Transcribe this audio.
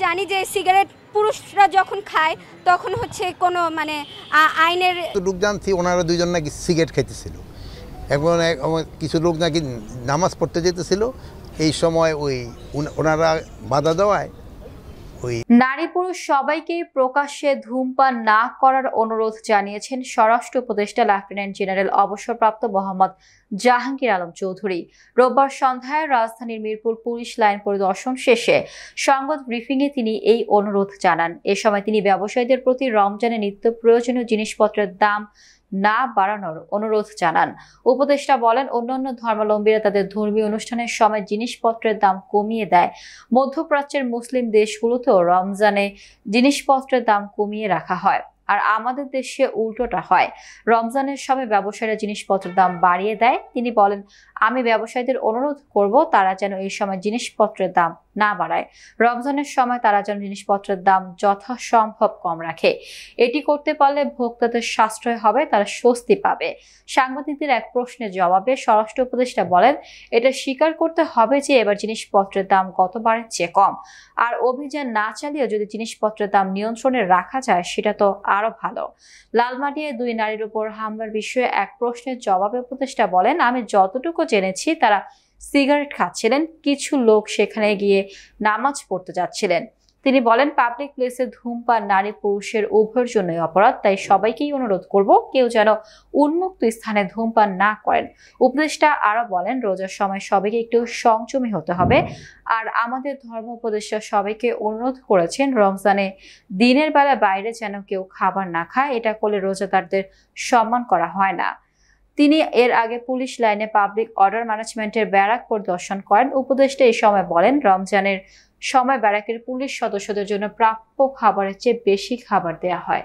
জানি যে সিগারেট পুরুষরা যখন খায় তখন হচ্ছে কোনো মানে আইনের লোক জানছি ওনারা দুইজন নাকি সিগারেট খাইতেছিল, এখন কিছু লোক নাকি নামাজ পড়তে যেতেছিল, এই সময় ওই ওনারা বাধা দেওয়ায় নারী পুরুষ সবাইকে প্রকাশ্যে ধূমপান না করার অনুরোধ জানিয়েছেন স্বরাষ্ট্র উপদেষ্টা লেফটেন্যান্ট জেনারেল অবসরপ্রাপ্ত মোহাম্মদ জাহাঙ্গীর আলম চৌধুরী। রোববার সন্ধ্যায় রাজধানীর মিরপুর পুলিশ লাইন পরিদর্শন শেষে সংবাদ ব্রিফিংয়ে তিনি এই অনুরোধ জানান। এ সময় তিনি ব্যবসায়ীদের প্রতি রমজানে নিত্য প্রয়োজনীয় জিনিসপত্রের দাম না বাড়ানোর অনুরোধ জানান। উপদেষ্টা বলেন, অন্যান্য ধর্মাবলম্বীরা তাদের ধর্মীয় অনুষ্ঠানের সময় জিনিসপত্রের দাম কমিয়ে দেয়। মধ্যপ্রাচ্যের মুসলিম দেশগুলোতেও রমজানে জিনিসপত্রের দাম কমিয়ে রাখা হয়, আর আমাদের দেশে উল্টোটা হয়। রমজানের সময় ব্যবসায়ীরা জিনিসপত্রের দাম বাড়িয়ে দেয়। তিনি বলেন, আমি ব্যবসায়ীদের অনুরোধ করব তারা যেন এই সময় জিনিসপত্রের দাম না বাড়ায়। রমজানের সময় তারা যেন জিনিসপত্রের দাম যথাসম্ভব কম রাখে। এটি করতে পারলে ভোক্তাদের সাশ্রয় হবে, তারা স্বস্তি পাবে। সাংবাদিকদের এক প্রশ্নের জবাবে স্বরাষ্ট্র উপদেষ্টা বলেন, এটা স্বীকার করতে হবে যে এবার জিনিসপত্রের দাম গতবারের চেয়ে কম, আর অভিযান না চালিয়েও যদি জিনিসপত্রের দাম নিয়ন্ত্রণে রাখা যায় সেটা তো আরো ভালো। লালমাটিয়ায় 2 নারীর উপর হামলার বিষয়ে এক প্রশ্নের জবাবে উপদেষ্টা বলেন, আমি যতটুকু জেনেছি তারা সিগারেট খাচ্ছিলেন, কিছু লোক সেখানে গিয়ে নামাজ পড়তে যাচ্ছিলেন। তিনি বলেন, পাবলিক প্লেসে ধূমপান নারী পুরুষের উভয়ের জন্যই অপরাধ, তাই সবাইকেই অনুরোধ করব কেউ যেন উন্মুক্ত স্থানে ধূমপান না করেন। উপদেষ্টা আরো বলেন, রোজার সময় সবাইকে একটু সংযমী হতে হবে, আর আমাদের ধর্ম উপদেষ্টা সবাইকে অনুরোধ করেছেন রমজানে দিনের বেলা বাইরে যেন কেউ খাবার না খায়, এটা করলে রোজাদারদের সম্মান করা হয় না। তিনি এর আগে পুলিশ লাইনে পাবলিক অর্ডার ম্যানেজমেন্টের ব্যারাক পরিদর্শন করেন। উপদেষ্টা এই সময় বলেন, রমজানের সময় ব্যারাকের পুলিশ সদস্যদের জন্য প্রাপ্য খাবারের চেয়ে বেশি খাবার দেয়া হয়।